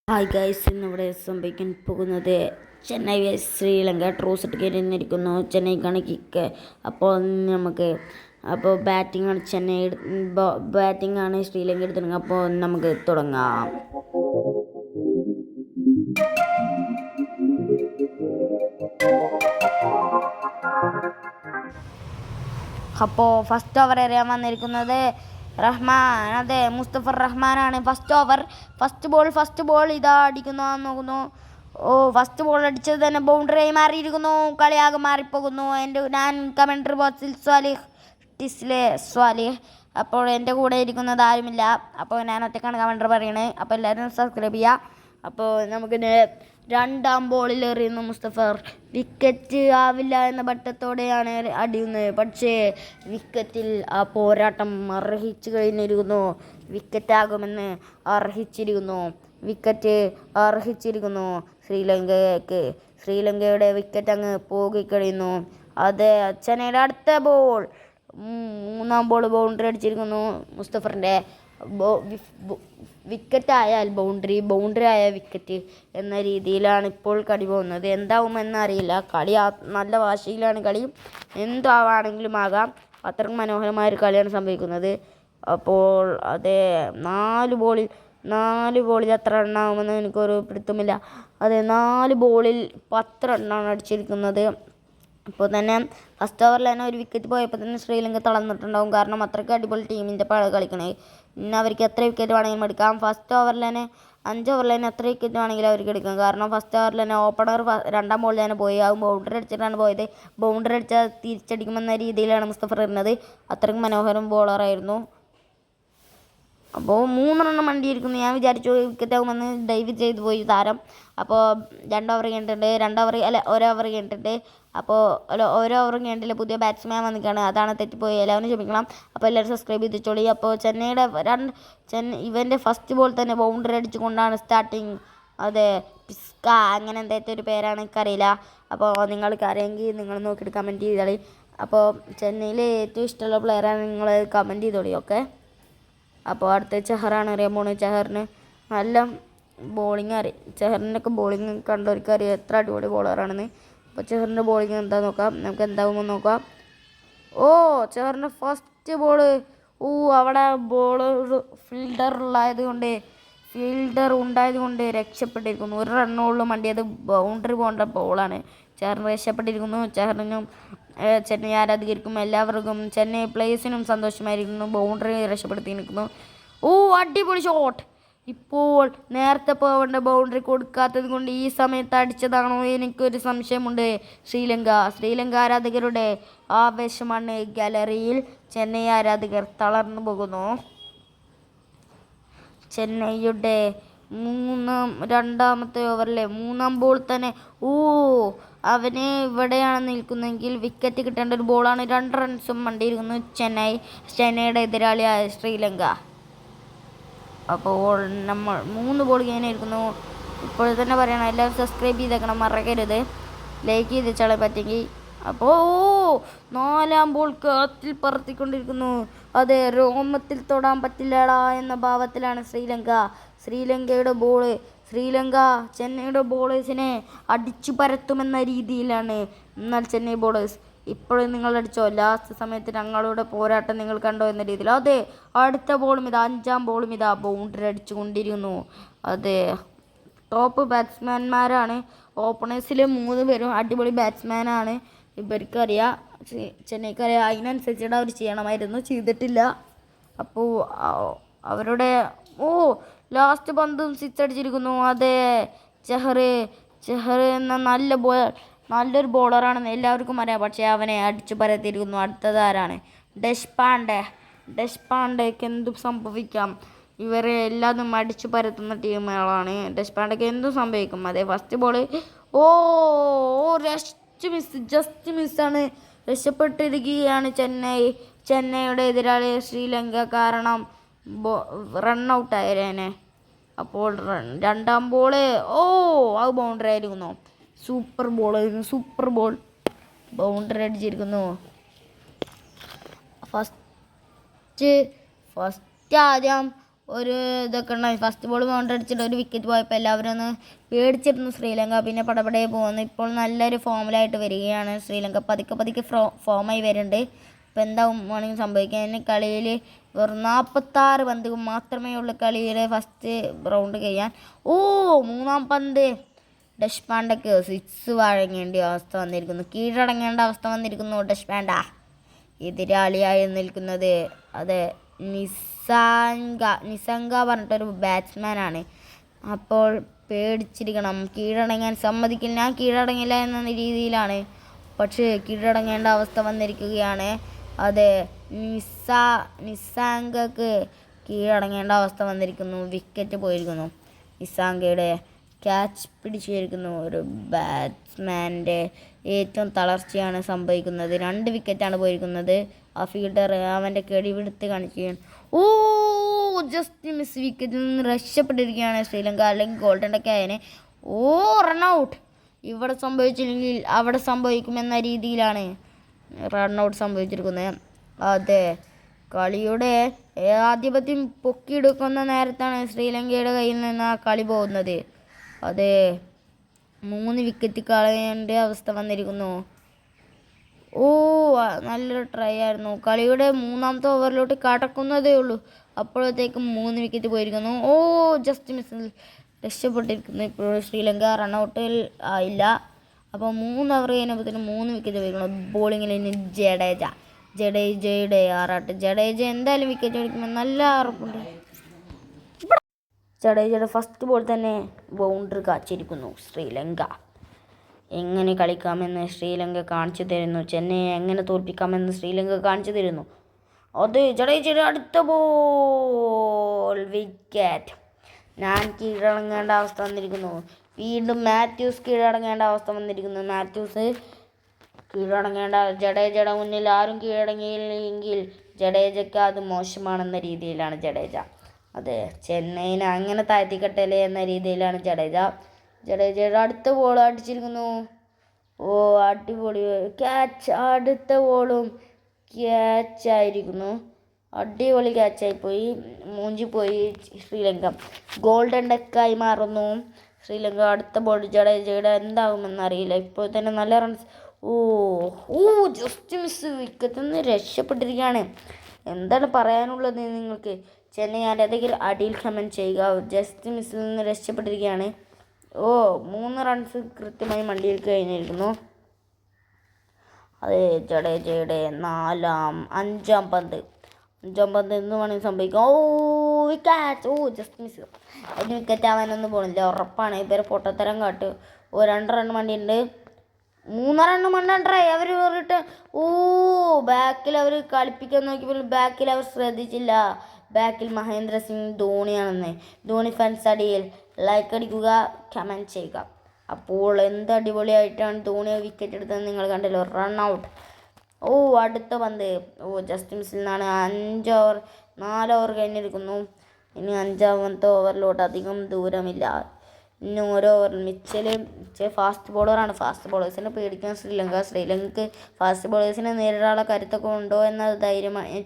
Hi guys, ഇന്നിവിടെ സംഭവിക്കാൻ പോകുന്നത് ചെന്നൈ vs ശ്രീലങ്ക ട്രോസ് കയറിയിരിക്കുന്നു. ചെന്നൈക്കാണ് കിക്ക്. അപ്പോൾ ബാറ്റിംഗ് ആണ് ബാറ്റിംഗ് ആണ് ശ്രീലങ്ക എടുത്തിരുന്നത്. അപ്പോൾ നമുക്ക് തുടങ്ങാം. അപ്പോൾ ഫസ്റ്റ് ഓവർ എറിയാൻ വന്നിരിക്കുന്നത് റഹ്മാൻ, അതെ മുസ്തഫർ റഹ്മാനാണ്. ഫസ്റ്റ് ബോൾ ഇതാ അടിക്കുന്നു നോക്കുന്നു. ഫസ്റ്റ് ബോൾ അടിച്ചത് തന്നെ ബൗണ്ടറിയായി മാറിയിരിക്കുന്നു. കളിയാകെ മാറിപ്പോകുന്നു. ഞാൻ കമൻട്രി ബോക്സിൽ സ്വാലിഹ്. അപ്പോൾ എൻ്റെ കൂടെ ഇരിക്കുന്നത് ആരുമില്ല. അപ്പോൾ ഞാൻ ഒറ്റക്കാണ് കമൻട്രി പറയുന്നത്. അപ്പോൾ എല്ലാവരും സബ്സ്ക്രൈബ് ചെയ്യുക. അപ്പോൾ നമുക്ക് രണ്ടാം ബോളിൽ എറിയുന്നു മുസ്തഫർ. വിക്കറ്റ് ആവില്ല എന്ന പട്ടത്തോടെയാണ് അടിയുന്നത്. പക്ഷേ വിക്കറ്റിൽ ആ പോരാട്ടം അർഹിച്ചു കഴിഞ്ഞിരിക്കുന്നു. വിക്കറ്റാകുമെന്ന് അർഹിച്ചിരിക്കുന്നു ശ്രീലങ്കയുടെ വിക്കറ്റ് അങ്ങ് പോകിക്കഴിയുന്നു. അത് ചെന്നൈയുടെ അടുത്ത ബോൾ, മൂന്നാം ബോൾ ബൗണ്ടറി അടിച്ചിരിക്കുന്നു മുസ്തഫറിൻ്റെ. വിക്കറ്റായാൽ ബൗണ്ടറി ആയ വിക്കറ്റ് എന്ന രീതിയിലാണ് ഇപ്പോൾ കളി പോകുന്നത്. എന്താവുമെന്ന് അറിയില്ല. കളി നല്ല വാശിയിലാണ്. കളി എന്താവാണെങ്കിലും ആകാം. അത്രയും മനോഹരമായൊരു കളിയാണ് സംഭവിക്കുന്നത്. അപ്പോൾ അതെ, നാല് ബോളിൽ എത്ര റണ്ണാവുമെന്ന് എനിക്കൊരു പിടുത്തമില്ല. അതെ, 4 ബോളിൽ 10 റണ്ണാണ് അടിച്ചിരിക്കുന്നത്. ഇപ്പോൾ തന്നെ ഫസ്റ്റ് ഓവറിൽ തന്നെ ഒരു വിക്കറ്റ് പോയപ്പോൾ തന്നെ ശ്രീലങ്ക തളർന്നിട്ടുണ്ടാവും. കാരണം അത്രയ്ക്ക് അടിപൊളി ടീമിൻ്റെ കളിക്കണേ. പിന്നെ അവർക്ക് എത്ര വിക്കറ്റ് വേണമെങ്കിലും എടുക്കാം. ഫസ്റ്റ് ഓവറിൽ തന്നെ 5 ഓവറിൽ തന്നെ എത്ര വിക്കറ്റ് വേണമെങ്കിലും അവർക്ക് എടുക്കാം. കാരണം ഫസ്റ്റ് ഓവറിൽ തന്നെ ഓപ്പണർ രണ്ടാം ബോളിൽ തന്നെ പോയി. ആ ബൗണ്ടറി അടിച്ചിട്ടാണ് പോയത്. ബൗണ്ടറി അടിച്ചാൽ തിരിച്ചടിക്കുമെന്ന രീതിയിലാണ് മുസ്തഫർ ഇരുന്നത്. അത്രയ്ക്ക് മനോഹരം ബോളറായിരുന്നു. അപ്പോൾ 3 റണ്ണം മണ്ടിയിരിക്കുന്നു. ഞാൻ വിചാരിച്ചു വിക്കറ്റ് ആകുമെന്ന്. ഡൈവ് ചെയ്ത് പോയി താരം. അപ്പോൾ 2 ഓവർ കഴിഞ്ഞിട്ടുണ്ട്. 1 ഓവർ കഴിഞ്ഞിട്ടുണ്ട്. അപ്പോൾ ഓരോ ഓവറും കഴിഞ്ഞിട്ടില്ല. പുതിയ ബാറ്റ്സ്മാൻ വന്നിട്ടാണ്. അതാണ് തെറ്റിപ്പോയി. എല്ലാവരും ക്ഷമിക്കണം. അപ്പോൾ എല്ലാവരും സബ്സ്ക്രൈബ് ചെയ്തിച്ചോളി. അപ്പോൾ ഇവൻ്റെ ഫസ്റ്റ് ബോൾ തന്നെ ബൗണ്ടറി അടിച്ചുകൊണ്ടാണ് സ്റ്റാർട്ടിങ്. അതെ, പിസ്ക അങ്ങനെ എന്തായിട്ട് ഒരു പേരാണ്, എനിക്കറിയില്ല. അപ്പോൾ നിങ്ങൾക്ക് അറിയാമെങ്കിൽ നിങ്ങൾ നോക്കിയിട്ട് കമൻറ്റ് ചെയ്തോളി. അപ്പോൾ ചെന്നൈയിലെ ഏറ്റവും ഇഷ്ടമുള്ള പ്ലെയറാണ്, നിങ്ങൾ കമൻറ്റ് ചെയ്തോളി. ഓക്കെ. അപ്പോൾ അടുത്ത ചെഹറാണ് അറിയാൻ പോകുന്നത്. ചെഹറിന് നല്ല ബോളിങ് അറിയാം. ചെഹറിനൊക്കെ ബോളിങ് കണ്ടവർക്ക് അറിയാം എത്ര അടിപൊളി ബോളറാണെന്ന്. അപ്പോൾ ചെഹറിൻ്റെ ബോളിങ് എന്താ നോക്കാം. നമുക്ക് എന്താകുമെന്ന് നോക്കാം. ചെഹറിൻ്റെ ഫസ്റ്റ് ബോൾ. അവിടെ ഫീൽഡർ ഉണ്ടായതുകൊണ്ട് രക്ഷപ്പെട്ടിരിക്കുന്നു. 1 റണ്ണുള്ളൂ മണ്ടിയത്. ബൗണ്ടറി പോകേണ്ട ബോളാണ്. ചെഹറിന് രക്ഷപ്പെട്ടിരിക്കുന്നു. ചെഹറിനും ചെന്നൈ ആരാധകർക്കും എല്ലാവർക്കും ചെന്നൈ പ്ലേയേഴ്സിനും സന്തോഷമായിരിക്കുന്നു. ബൗണ്ടറി രക്ഷപ്പെടുത്തിയിരിക്കുന്നു. അടിപൊളി ഷോട്ട്. ഇപ്പോൾ നേരത്തെ പോവേണ്ട ബൗണ്ടറി കൊടുക്കാത്തത് കൊണ്ട് ഈ സമയത്ത് അടിച്ചതാണോ എനിക്കൊരു സംശയമുണ്ട്. ശ്രീലങ്ക ആരാധകരുടെ ആവേശമാണ് ഗാലറിയിൽ. ചെന്നൈ ആരാധകർ തളർന്നു പോകുന്നു. ചെന്നൈയുടെ രണ്ടാമത്തെ ഓവറിലെ 3-ാം ബോൾ തന്നെ അവന് ഇവിടെയാണ് നിൽക്കുന്നതെങ്കിൽ വിക്കറ്റ് കിട്ടേണ്ട ഒരു ബോളാണ്. 2 റൺസും മണ്ടിയിരിക്കുന്നു ചെന്നൈയുടെ എതിരാളിയായ ശ്രീലങ്ക. അപ്പോൾ നമ്മൾ 3 ബോൾ കഴിഞ്ഞിരിക്കുന്നു. ഇപ്പോൾ തന്നെ പറയണം, എല്ലാവരും സബ്സ്ക്രൈബ് ചെയ്തേക്കണം, മറക്കരുത്. ലൈക്ക് ചെയ്തേച്ചാളെ പറ്റെങ്കിൽ. അപ്പോൾ 4-ാം ബോൾ കാറ്റിൽ പറത്തിക്കൊണ്ടിരിക്കുന്നു. അതെ, രോമത്തിൽ തൊടാൻ പറ്റില്ലടാ എന്ന ഭാവത്തിലാണ് ശ്രീലങ്കയുടെ ബോള്. ശ്രീലങ്ക ചെന്നൈയുടെ ബോളേഴ്സിനെ അടിച്ചു പരത്തുമെന്ന രീതിയിലാണ്. എന്നാൽ ചെന്നൈ ബോളേഴ്സ് ഇപ്പോഴും നിങ്ങൾ അടിച്ചോ, ലാസ്റ്റ് സമയത്ത് ഞങ്ങളുടെ പോരാട്ടം നിങ്ങൾ കണ്ടോ എന്ന രീതിയിൽ. അതെ, അടുത്ത ബോളും ഇതാ, 5-ാം ബോളും ഇതാ ബൗണ്ടറി അടിച്ചു കൊണ്ടിരിക്കുന്നു. അതെ, ടോപ്പ് ബാറ്റ്സ്മാൻമാരാണ്. ഓപ്പണേഴ്സിൽ 3 പേരും അടിപൊളി ബാറ്റ്സ്മാനാണ്. ഇവർക്കറിയാം, ചെന്നൈക്കറിയാം. അതിനനുസരിച്ചിട്ട് അവർ ചെയ്യണമായിരുന്നു, ചെയ്തിട്ടില്ല. അപ്പോൾ അവരുടെ ലാസ്റ്റ് പന്തും 6 അടിച്ചിരിക്കുന്നു. അതെ, ചെഹർ എന്ന നല്ലൊരു ബോളറാണെന്ന് എല്ലാവർക്കും അറിയാം. പക്ഷേ അവനെ അടിച്ചു പരത്തിയിരിക്കുന്നു. അടുത്തതാരാണ്? ഡെഷ്പാണ്ഡേക്ക് എന്തും സംഭവിക്കാം. ഇവരെ എല്ലാതും അടിച്ചു പരത്തുന്ന ടീമുകളാണ്. ഡെഷ്പാണ്ഡേക്ക് എന്തും സംഭവിക്കും. അതെ, ഫസ്റ്റ് ബോൾ ജസ്റ്റ് മിസ്സാണ്. രക്ഷപ്പെട്ടിരിക്കുകയാണ് ചെന്നൈയുടെ എതിരാളി ശ്രീലങ്ക. കാരണം റണ്ണൗട്ടായേനെ. അപ്പോൾ 2-ാം ബോള് അത് ബൗണ്ടറി ആയിരിക്കുന്നു. സൂപ്പർ ബോൾ ബൗണ്ടറി അടിച്ചിരിക്കുന്നു. ഫസ്റ്റ് ആദ്യം ഒരു ഇതൊക്കെ ഉണ്ടായി. ഫസ്റ്റ് ബോൾ ബൗണ്ടറി അടിച്ചിട്ട് ഒരു വിക്കറ്റ് പോയപ്പോൾ എല്ലാവരും ഒന്ന് പേടിച്ചിരുന്നു ശ്രീലങ്ക. പിന്നെ പടപടയെ പോകുന്നു. ഇപ്പോൾ നല്ലൊരു ഫോമിലായിട്ട് വരികയാണ് ശ്രീലങ്ക. പതുക്കെ പതുക്കെ ഫോമായി വരുന്നുണ്ട്. ഇപ്പോൾ എന്താവും വേണമെങ്കിൽ സംഭവിക്കാം. ഇനി കളിയിൽ വെറും 46 പന്ത് മാത്രമേ ഉള്ളൂ കളിയിൽ ഫസ്റ്റ് റൗണ്ട് കഴിയാൻ. മൂന്നാം പന്ത് ഡഷ്പാണ്ടക്ക് 6 വഴങ്ങേണ്ട അവസ്ഥ വന്നിരിക്കുന്നു. കീഴടങ്ങേണ്ട അവസ്ഥ വന്നിരിക്കുന്നു ഡഷ്പാണ്ട. എതിരാളിയായി നിൽക്കുന്നത് അതെ നിസംഗ പറഞ്ഞിട്ടൊരു ബാറ്റ്സ്മാനാണ്. അപ്പോൾ പേടിച്ചിരിക്കണം. കീഴടങ്ങാൻ സമ്മതിക്കില്ല. ഞാൻ കീഴടങ്ങില്ല എന്ന രീതിയിലാണ്. പക്ഷേ കീഴടങ്ങേണ്ട അവസ്ഥ വന്നിരിക്കുകയാണ്. അതെ നിസാങ്കക്ക് കീഴടങ്ങേണ്ട അവസ്ഥ വന്നിരിക്കുന്നു. വിക്കറ്റ് പോയിരിക്കുന്നു. നിസാങ്കയുടെ ക്യാച്ച് പിടിച്ചിരിക്കുന്നു. ഒരു ബാറ്റ്സ്മാൻ്റെ ഏറ്റവും തളർച്ചയാണ് സംഭവിക്കുന്നത്. 2 വിക്കറ്റാണ് പോയിരിക്കുന്നത്. ആ ഫീൽഡർ അവൻ്റെ കെടിപിടുത്ത് കാണിക്കുകയാണ്. ജസ്റ്റ് മിസ് വിക്കറ്റിൽ നിന്ന് രക്ഷപ്പെട്ടിരിക്കുകയാണ് ശ്രീലങ്ക. അല്ലെങ്കിൽ ഗോൾഡൻ ഡക്ക് ആയനെ. റൺഔട്ട്. ഇവിടെ സംഭവിച്ചില്ലെങ്കിൽ അവിടെ സംഭവിക്കുമെന്ന രീതിയിലാണ് റൺഔട്ട് സംഭവിച്ചിരിക്കുന്നത്. അതെ കളിയുടെ ആധിപത്യം പൊക്കിയെടുക്കുന്ന നേരത്താണ് ശ്രീലങ്കയുടെ കയ്യിൽ നിന്ന് ആ കളി പോകുന്നത്. അതെ 3 വിക്കറ്റ് കളയേണ്ട അവസ്ഥ വന്നിരിക്കുന്നു. നല്ലൊരു ട്രൈ ആയിരുന്നു. കളിയുടെ 3ാമത്തെ ഓവറിലോട്ട് കടക്കുന്നതേ ഉള്ളൂ. അപ്പോഴത്തേക്കും 3 വിക്കറ്റ് പോയിരിക്കുന്നു. ജസ്റ്റ് മിസ്സിൽ രക്ഷപ്പെട്ടിരിക്കുന്നു. ഇപ്പോൾ ശ്രീലങ്ക റൺഔട്ടിൽ ആയില്ല. അപ്പോൾ 3 ഓവർ കഴിഞ്ഞപ്പോഴത്തേനും 3 വിക്കറ്റ് പോയിരിക്കുന്നു. ബോളിങ്ങിൽ ഇനി ജഡേജയുടെ ആറാട്ട്. ജഡേജ എന്തായാലും വിക്കറ്റ് എടുക്കുമെന്ന് നല്ല ഉറപ്പുണ്ട്. ജഡേജയുടെ ഫസ്റ്റ് ബോൾ തന്നെ ബൗണ്ടറി കാച്ചിരിക്കുന്നു ശ്രീലങ്ക. എങ്ങനെ കളിക്കാമെന്ന് ശ്രീലങ്ക കാണിച്ചു തരുന്നു. ചെന്നൈയെ എങ്ങനെ തോൽപ്പിക്കാമെന്ന് ശ്രീലങ്ക കാണിച്ചു തരുന്നു. അത് ജഡേജയുടെ അടുത്ത ബോൾ വിക്കറ്റ്. ഞാൻ കീഴടങ്ങേണ്ട അവസ്ഥ വന്നിരിക്കുന്നു. വീണ്ടും മാത്യൂസ് കീഴടങ്ങേണ്ട അവസ്ഥ വന്നിരിക്കുന്നു. മാത്യൂസ് കീഴടങ്ങേണ്ട. ജഡേജയുടെ മുന്നിൽ ആരും കീഴടങ്ങിയില്ലെങ്കിൽ ജഡേജയ്ക്ക് അത് മോശമാണെന്ന രീതിയിലാണ് ജഡേജ. അതെ ചെന്നൈനെ അങ്ങനെ താഴ്ത്തിക്കെട്ടല്ലേ എന്ന രീതിയിലാണ് ജഡേജയുടെ അടുത്ത ബോൾ അടിച്ചിരിക്കുന്നു. അടിപൊളി ക്യാച്ച്. അടുത്ത ബോളും ക്യാച്ചായിരിക്കുന്നു. അടിപൊളി ക്യാച്ചായിപ്പോയി. മൂഞ്ചിപ്പോയി ശ്രീലങ്ക. ഗോൾഡൻ ഡക്കായി മാറുന്നു ശ്രീലങ്ക. അടുത്ത ബോൾ ജഡേജയുടെ എന്താകുമെന്നറിയില്ല. ഇപ്പോൾ തന്നെ നല്ല റൺസ്. ജസ്റ്റ് മിസ് വിക്കറ്റിൽ നിന്ന് രക്ഷപ്പെട്ടിരിക്കുകയാണ്. എന്താണ് പറയാനുള്ളത് നിങ്ങൾക്ക്? ചെന്നൈ ആരാധകർ അടിയിൽ കമൻറ്റ് ചെയ്യുക. ജസ്റ്റ് മിസ്സിൽ നിന്ന് രക്ഷപ്പെട്ടിരിക്കുകയാണ്. 3 റൺസ് കൃത്യമായി മണ്ടിയിൽ കഴിഞ്ഞിരിക്കുന്നു. അതെ ജഡേജയുടെ 5-ാം പന്ത് എന്ന് വേണമെങ്കിൽ സംഭവിക്കും. വിക്കറ്റ്. Just miss. അതിന് വിക്കറ്റ് ആവാനൊന്നും പോകുന്നില്ല. ഉറപ്പാണ്. ഇവരെ പൊട്ടത്തരം കാട്ട്. 2 റൺ മണ്ടിയുണ്ട്. 3 റണ്ണ് മണ്ടേ അവർ പറഞ്ഞിട്ട്. ബാക്കിൽ അവർ കളിപ്പിക്കാൻ നോക്കിയപ്പോൾ ബാക്കിൽ അവർ ശ്രദ്ധിച്ചില്ല. ബാക്കിൽ മഹേന്ദ്ര സിംഗ് ധോണിയാണെന്ന്. ധോണി ഫാൻസ് അടിയിൽ ലൈക്ക് അടിക്കുക, കമൻറ്റ് ചെയ്യുക. അപ്പോൾ എന്ത് അടിപൊളിയായിട്ടാണ് ധോണി വിക്കറ്റ് എടുത്തത് നിങ്ങൾ കണ്ടല്ലോ. റൺഔട്ട്. അടുത്ത പന്ത് ജസ്റ്റ് മിസ്സിൽ നിന്നാണ്. 4 ഓവർ കഴിഞ്ഞിരിക്കുന്നു. ഇനി 5ാമത്തെ ഓവറിലോട്ട് അധികം ദൂരമില്ല. ഇനി ഓരോ ഓവറിൽ മിച്ചൽ ഫാസ്റ്റ് ബോളറാണ്. ഫാസ്റ്റ് ബോളേഴ്സിനെ പേടിക്കാൻ ശ്രീലങ്കയ്ക്ക് ഫാസ്റ്റ് ബോളേഴ്സിനെ നേരിടാനുള്ള കരുത്തൊക്കെ ഉണ്ടോ എന്ന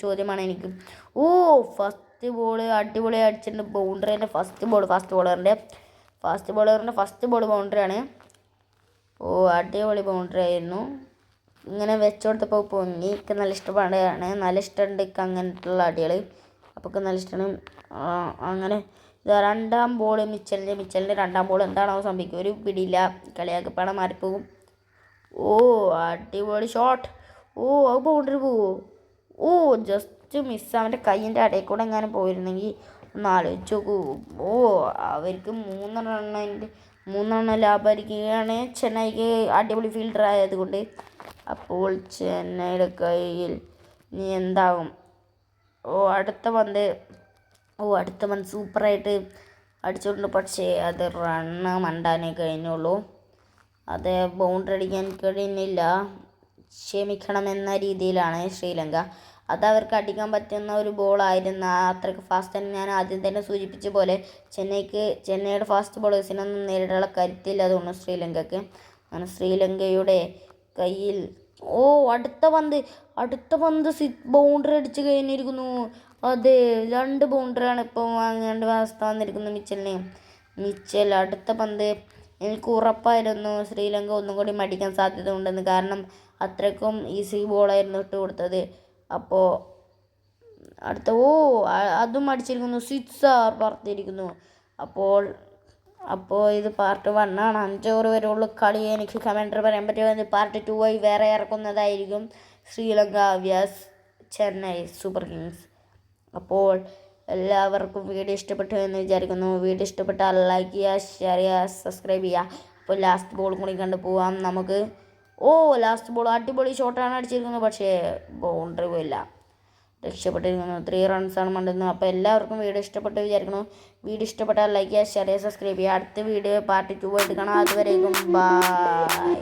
ചോദ്യമാണ് എനിക്ക്. ഫസ്റ്റ് ബോൾ അടിപൊളി അടിച്ചിട്ടുണ്ട്. ബൗണ്ടറിൻ്റെ ഫസ്റ്റ് ബോളറിൻ്റെ ഫസ്റ്റ് ബോൾ ബൗണ്ടറിയാണ്. അടിപൊളി ബൗണ്ടറി ആയിരുന്നു. ഇങ്ങനെ വെച്ചുകൊടുത്തപ്പോൾ പൊങ്ങി. എനിക്ക് നല്ല ഇഷ്ടപ്പാടാണ്. നല്ല ഇഷ്ടമുണ്ട് അങ്ങനത്തുള്ള അടികൾ. അപ്പോൾ നല്ല ഇഷ്ടമാണ്. അങ്ങനെ 2ാം ബോൾ മിച്ചലിൻ്റെ 2ാം ബോൾ എന്താണോ സംഭവിക്കുക ഒരു പിടിയില്ല. കളിയാക്കപ്പാടെ മാറിപ്പോകും. അടിപൊളി ഷോട്ട്. അത് ബൗണ്ടറി പോവോ? Just miss. അവൻ്റെ കൈയിൻ്റെ ഇടയിൽ കൂടെ എങ്ങാനും പോയിരുന്നെങ്കിൽ ഒന്ന് ആലോചിച്ച് നോക്കൂ. അവർക്ക് 3 റണ്ണ് ലാഭമായിരിക്കുകയാണ് ചെന്നൈക്ക്. അടിപൊളി ഫീൽഡർ ആയതുകൊണ്ട്. അപ്പോൾ ചെന്നൈയുടെ കയ്യിൽ ഇനി എന്താകും? അടുത്ത പന്ത് സൂപ്പറായിട്ട് അടിച്ചിട്ടുണ്ട്. പക്ഷേ അത് റണ്ണ് മണ്ടാനേ കഴിഞ്ഞുള്ളൂ. അത് ബൗണ്ടറി അടിക്കാൻ കഴിയുന്നില്ല. ക്ഷമിക്കണമെന്ന രീതിയിലാണ് ശ്രീലങ്ക. അത് അവർക്ക് അടിക്കാൻ പറ്റുന്ന ഒരു ബോളായിരുന്ന അത്രയ്ക്ക് ഫാസ്റ്റ് തന്നെ ഞാൻ ആദ്യം തന്നെ സൂചിപ്പിച്ച പോലെ ചെന്നൈയുടെ ഫാസ്റ്റ് ബോളേഴ്സിനൊന്നും നേരിടാനുള്ള കരുത്തില്ല. അതുകൊണ്ട് ശ്രീലങ്കയ്ക്ക് അങ്ങനെ ശ്രീലങ്കയുടെ കയ്യിൽ അടുത്ത പന്ത് ബൗണ്ടറി അടിച്ച് കഴിഞ്ഞിരിക്കുന്നു. അതെ, 2 ബൗണ്ടറിയാണ് ഇപ്പോൾ വാങ്ങേണ്ട അവസ്ഥ വന്നിരിക്കുന്നത് മിച്ചൽ അടുത്ത പന്ത്. എനിക്ക് ഉറപ്പായിരുന്നു ശ്രീലങ്ക ഒന്നും കൂടി മടിക്കാൻ സാധ്യത ഉണ്ടെന്ന്. കാരണം അത്രയ്ക്കും ഈസി ബോളായിരുന്നു ഇട്ട് കൊടുത്തത്. അപ്പോൾ അടുത്ത അതും അടിച്ചിരിക്കുന്നു, 6 പറത്തിയിരിക്കുന്നു. അപ്പോൾ ഇത് പാർട്ട് 1 ആണ്. 5 ഓവർ വരെയുള്ള കളി. എനിക്ക് കമൻറ്റർ പറയാൻ പറ്റുമെന്ന് പാർട്ട് 2 ആയി വേറെ ഇറക്കുന്നതായിരിക്കും. Sri Lanka Vyas Chennai super kings. അപ്പോൾ എല്ലാവർക്കും വീഡിയോ ഇഷ്ടപ്പെട്ടു എന്ന് വിചാരിക്കുന്നു. വീഡിയോ ഇഷ്ടപ്പെട്ടാൽ ലൈക്ക് ചെയ്യുക, ഷെയർ ചെയ്യുക, സബ്സ്ക്രൈബ് ചെയ്യുക. അപ്പോൾ ലാസ്റ്റ് ബോൾ കൂടി കണ്ടു പോവാം നമുക്ക്. ലാസ്റ്റ് ബോൾ അടിപൊളി ഷോട്ടാണ് അടിച്ചിരിക്കുന്നത്, പക്ഷേ ബൗണ്ടറി പോയില്ല. രക്ഷപ്പെട്ടിരിക്കുന്നു. 3 റൺസാണ് മണ്ടുന്നത്. അപ്പോൾ എല്ലാവർക്കും വീഡിയോ ഇഷ്ടപ്പെട്ടു വിചാരിക്കുന്നു. വീഡിയോ ഇഷ്ടപ്പെട്ടാൽ ലൈക്ക് ചെയ്യുക, ഷെയർ ചെയ്യുക, സബ്സ്ക്രൈബ് ചെയ്യുക. അടുത്ത വീഡിയോ പാർട്ട് 2 ആയിട്ട് കാണാം. അതുവരേക്കും ബൈ.